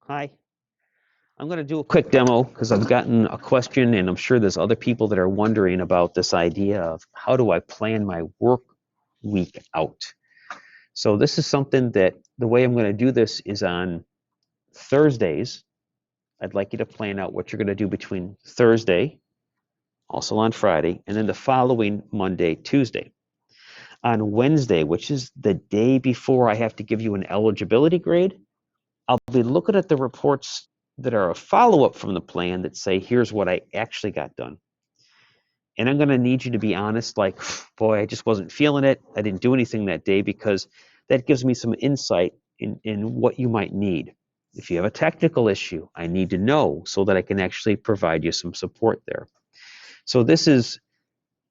Hi, I'm going to do a quick demo because I've gotten a question and I'm sure there's other people that are wondering about this idea of how do I plan my work week out. So this is something that the way I'm going to do this is on Thursdays. I'd like you to plan out what you're going to do between Thursday, also on Friday, and then the following Monday, Tuesday. On Wednesday, which is the day before I have to give you an eligibility grade, I'll be looking at the reports that are a follow-up from the plan that say, here's what I actually got done. And I'm going to need you to be honest, like, boy, I just wasn't feeling it. I didn't do anything that day, because that gives me some insight in what you might need. If you have a technical issue, I need to know so that I can actually provide you some support there. So this is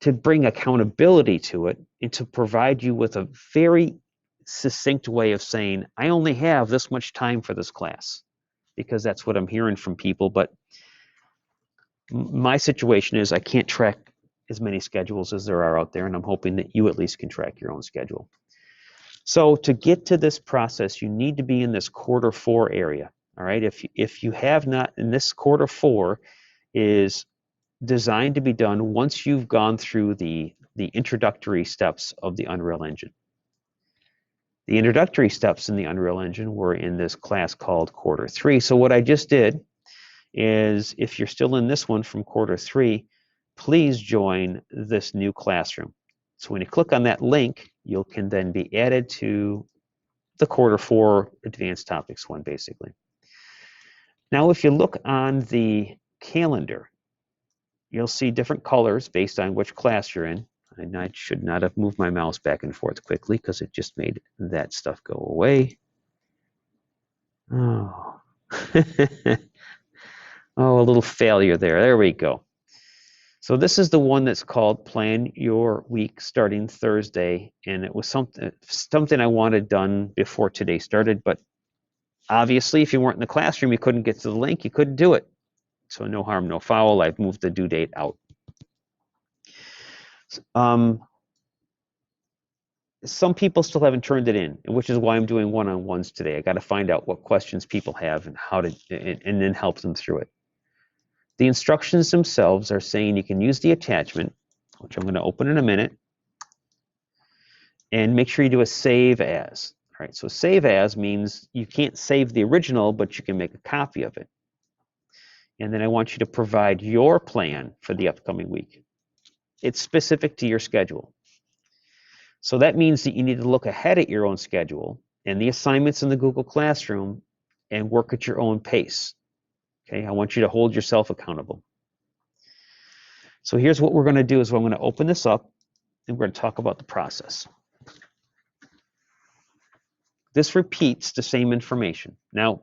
to bring accountability to it and to provide you with a very succinct way of saying, I only have this much time for this class, because that's what I'm hearing from people. But my situation is I can't track as many schedules as there are out there, and I'm hoping that you at least can track your own schedule. So to get to this process, you need to be in this quarter 4 area. All right, if you have not, in this quarter 4 is designed to be done once you've gone through the introductory steps of the Unreal Engine. The introductory steps in the Unreal Engine were in this class called quarter 3. So what I just did is, if you're still in this one from quarter 3, please join this new classroom. So when you click on that link, you can then be added to the quarter 4 advanced topics one, basically. Now, if you look on the calendar, you'll see different colors based on which class you're in. And I should not have moved my mouse back and forth quickly because it just made that stuff go away. Oh. Oh, a little failure there. There we go. So this is the one that's called Plan Your Week starting Thursday, and it was something I wanted done before today started, but obviously if you weren't in the classroom, you couldn't get to the link, you couldn't do it. So no harm, no foul. I've moved the due date out. Some people still haven't turned it in, which is why I'm doing one-on-ones today. I got to find out what questions people have and how to, and then help them through it. The instructions themselves are saying you can use the attachment, which I'm going to open in a minute, and make sure you do a save as. All right, so save as means you can't save the original, but you can make a copy of it. And then I want you to provide your plan for the upcoming week. It's specific to your schedule. So that means that you need to look ahead at your own schedule and the assignments in the Google Classroom and work at your own pace. Okay, I want you to hold yourself accountable. So here's what we're going to do is I'm going to open this up and we're going to talk about the process. This repeats the same information. Now,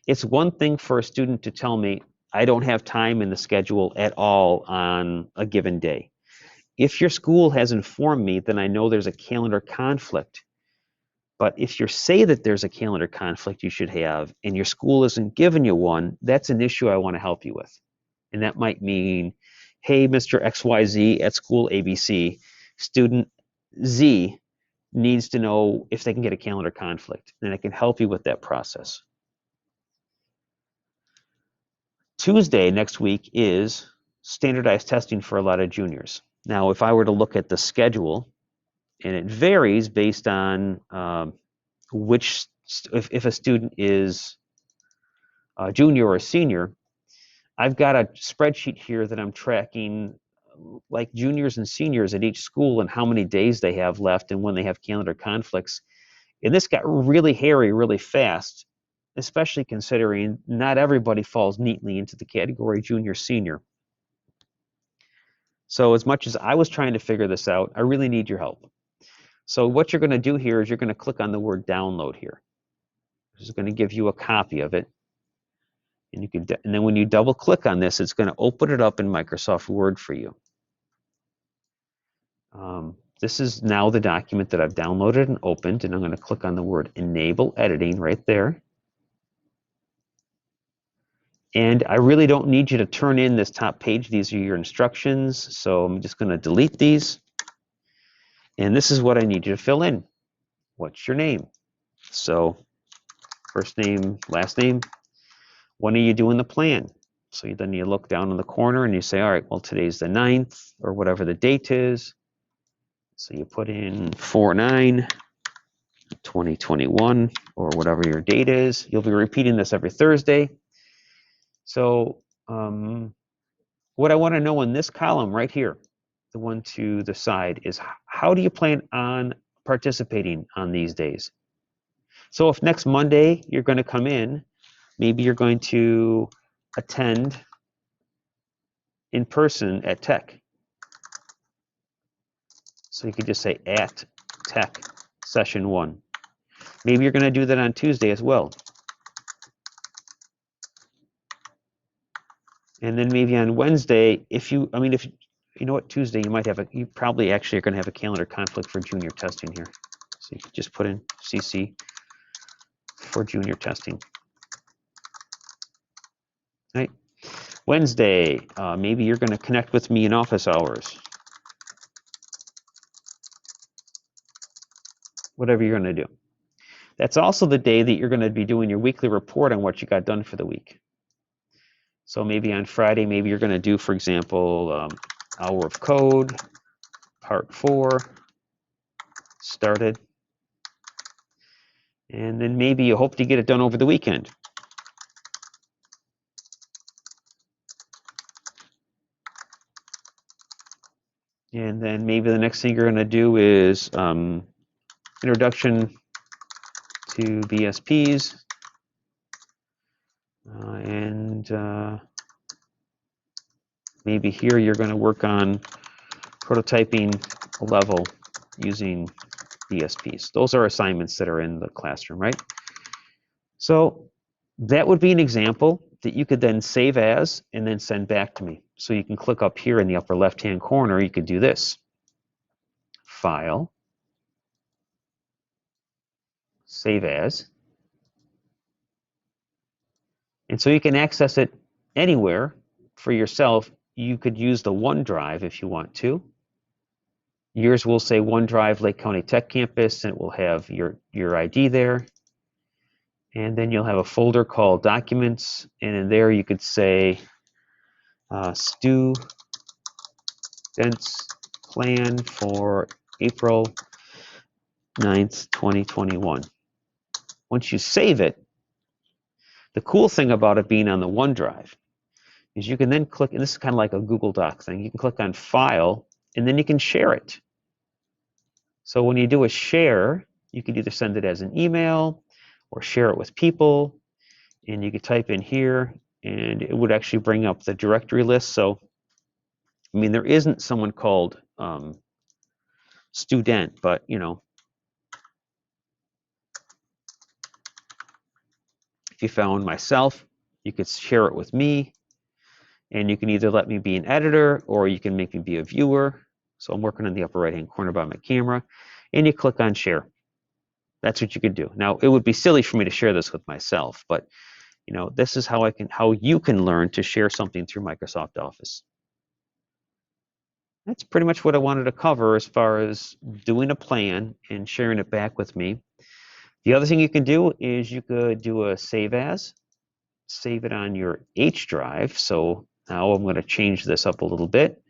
it's one thing for a student to tell me, I don't have time in the schedule at all on a given day. If your school has informed me, then I know there's a calendar conflict. But if you say that there's a calendar conflict you should have, and your school isn't giving you one, that's an issue I want to help you with. And that might mean, hey, Mr. XYZ at school ABC, student Z needs to know if they can get a calendar conflict, and I can help you with that process. Tuesday next week is standardized testing for a lot of juniors. Now, if I were to look at the schedule, and it varies based on if a student is a junior or a senior, I've got a spreadsheet here that I'm tracking like juniors and seniors at each school and how many days they have left and when they have calendar conflicts. And this got really hairy really fast, especially considering not everybody falls neatly into the category junior senior. So as much as I was trying to figure this out, I really need your help. So what you're going to do here is you're going to click on the word download here. This is going to give you a copy of it. And then when you double click on this, it's going to open it up in Microsoft Word for you. This is now the document that I've downloaded and opened, and I'm going to click on the word enable editing right there. And I really don't need you to turn in this top page. These are your instructions, so I'm just going to delete these. And this is what I need you to fill in. What's your name? So first name, last name. when are you doing the plan? So then you look down in the corner and you say, all right, well, today's the 9th or whatever the date is. So you put in 4/9/2021 or whatever your date is. You'll be repeating this every Thursday. So what I want to know in this column right here, the one to the side, is how do you plan on participating on these days? So if next Monday you're going to come in, maybe you're going to attend in person at Tech. So you could just say at Tech session 1. Maybe you're going to do that on Tuesday as well. And then maybe on Wednesday, if you know what, Tuesday you probably actually are going to have a calendar conflict for junior testing here. So you could just put in CC for junior testing. Right? Wednesday, maybe you're going to connect with me in office hours. Whatever you're going to do. That's also the day that you're going to be doing your weekly report on what you got done for the week. So maybe on Friday, maybe you're going to do, for example, hour of code, part 4, started. And then maybe you hope to get it done over the weekend. And then maybe the next thing you're going to do is introduction to BSPs. Maybe here you're going to work on prototyping a level using BSPs. Those are assignments that are in the classroom, right? So that would be an example that you could then save as and then send back to me. So you can click up here in the upper left-hand corner, you could do this. File, save as. And so you can access it anywhere for yourself. You could use the OneDrive if you want to. Yours will say OneDrive Lake County Tech Campus, and it will have your ID there. And then you'll have a folder called Documents, and in there you could say students plan for April 9th, 2021. Once you save it, the cool thing about it being on the OneDrive is you can then click, and this is kind of like a Google Doc thing, you can click on File, and then you can share it. So when you do a share, you can either send it as an email or share it with people, and you could type in here, and it would actually bring up the directory list. So, I mean, there isn't someone called student, but, you know, if you found myself, you could share it with me, and you can either let me be an editor or you can make me be a viewer. So I'm working in the upper right-hand corner by my camera, and you click on share. That's what you could do. Now, it would be silly for me to share this with myself, but you know, this is how you can learn to share something through Microsoft Office. That's pretty much what I wanted to cover as far as doing a plan and sharing it back with me. The other thing you can do is you could do a save as, save it on your H drive. So now I'm going to change this up a little bit.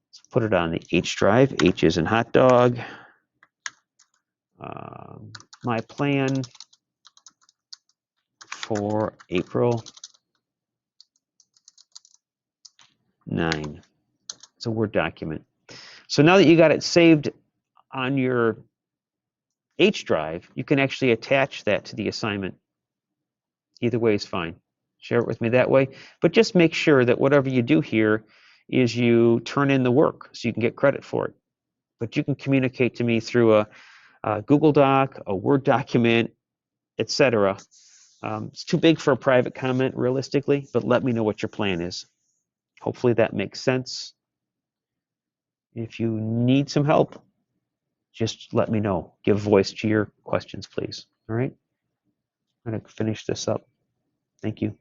Let's put it on the H drive. H is in hot dog. My plan for April 9. It's a Word document. So now that you got it saved on your H drive, you can actually attach that to the assignment. Either way is fine. Share it with me that way. But just make sure that whatever you do here is you turn in the work so you can get credit for it. But you can communicate to me through a Google Doc, a Word document, etc. It's too big for a private comment, realistically, but let me know what your plan is. Hopefully that makes sense. If you need some help, just let me know. Give voice to your questions, please. All right? I'm going to finish this up. Thank you.